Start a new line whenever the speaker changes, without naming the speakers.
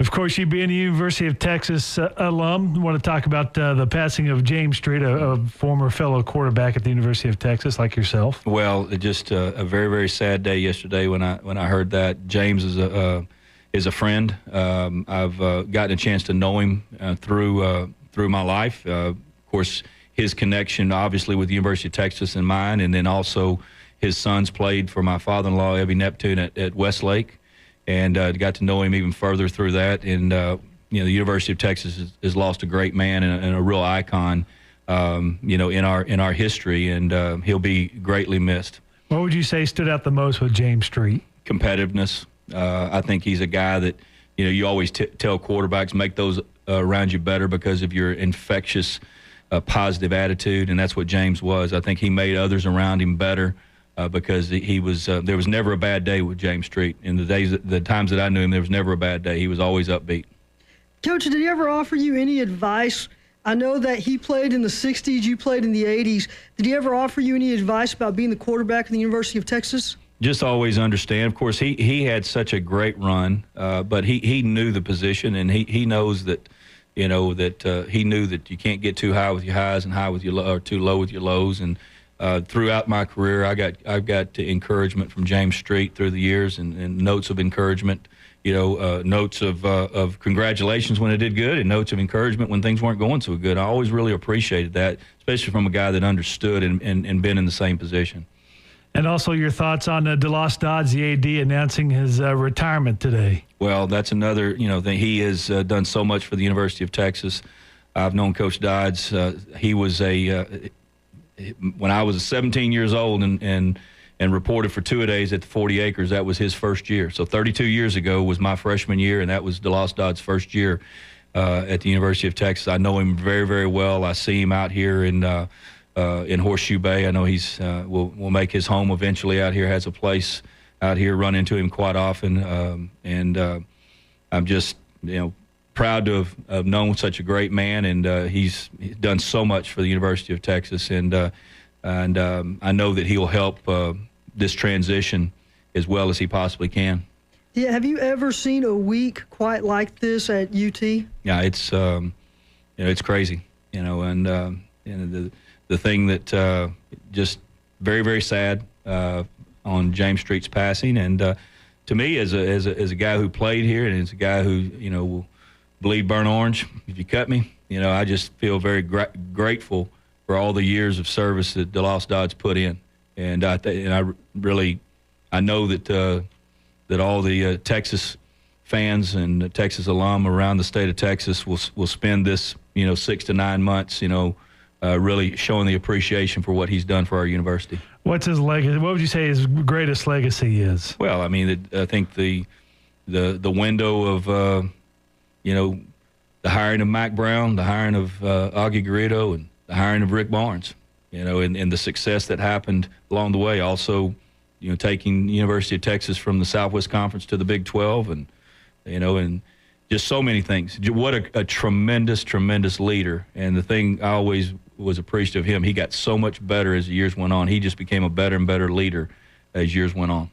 Of course, you being a University of Texas alum, want to talk about the passing of James Street, a former fellow quarterback at the University of Texas like yourself.
Well, just a very, very sad day yesterday when I heard that. James is a friend. I've gotten a chance to know him through my life. Of course, his connection obviously with the University of Texas and mine, and then also his sons played for my father-in-law, Evie Neptune, at Westlake. And got to know him even further through that. And, the University of Texas has lost a great man and a real icon, in our history, and he'll be greatly missed.
What would you say stood out the most with James Street?
Competitiveness. I think he's a guy that, you always tell quarterbacks, make those around you better because of your infectious, positive attitude, and that's what James was. I think he made others around him better. Because he was, there was never a bad day with James Street. In the times that I knew him, there was never a bad day. He was always upbeat.
Coach, did he ever offer you any advice? I know that he played in the 60s, you played in the 80s. Did he ever offer you any advice about being the quarterback of the University of Texas?
Just always understand. Of course, he had such a great run, but he knew the position, and he knows that, he knew that you can't get too high with your highs and or too low with your lows. And throughout my career, I've got encouragement from James Street through the years, and notes of encouragement, notes of congratulations when I did good, and notes of encouragement when things weren't going so good. I always really appreciated that, especially from a guy that understood and been in the same position.
And also your thoughts on DeLoss Dodds, the AD, announcing his retirement today.
Well, that's another thing. He has done so much for the University of Texas. I've known Coach Dodds. He was when I was 17 years old and reported for two-a-days at the 40 Acres, that was his first year. So 32 years ago was my freshman year, and that was DeLoss Dodds' first year at the University of Texas. I know him very, very well. I see him out here in Horseshoe Bay. I know he's will make his home eventually out here, has a place out here, run into him quite often. I'm just, proud to have known such a great man, and he's done so much for the University of Texas, and I know that he'll help this transition as well as he possibly can.
Yeah, have you ever seen a week quite like this at UT?
Yeah, it's it's crazy, and the thing that just very, very sad on James Street's passing, and to me as a guy who played here and as a guy who will bleed burnt orange if you cut me. I just feel very grateful for all the years of service that DeLoss Dodds put in, and I know that all the Texas fans and the Texas alum around the state of Texas will spend this 6 to 9 months really showing the appreciation for what he's done for our university.
What's his legacy? What would you say his greatest legacy is?
Well, I mean, I think the window of the hiring of Mike Brown, the hiring of Augie Garrido, and the hiring of Rick Barnes, and the success that happened along the way. Also, taking the University of Texas from the Southwest Conference to the Big 12, and and just so many things. What a tremendous, tremendous leader. And the thing I always was appreciative of him, he got so much better as the years went on. He just became a better and better leader as years went on.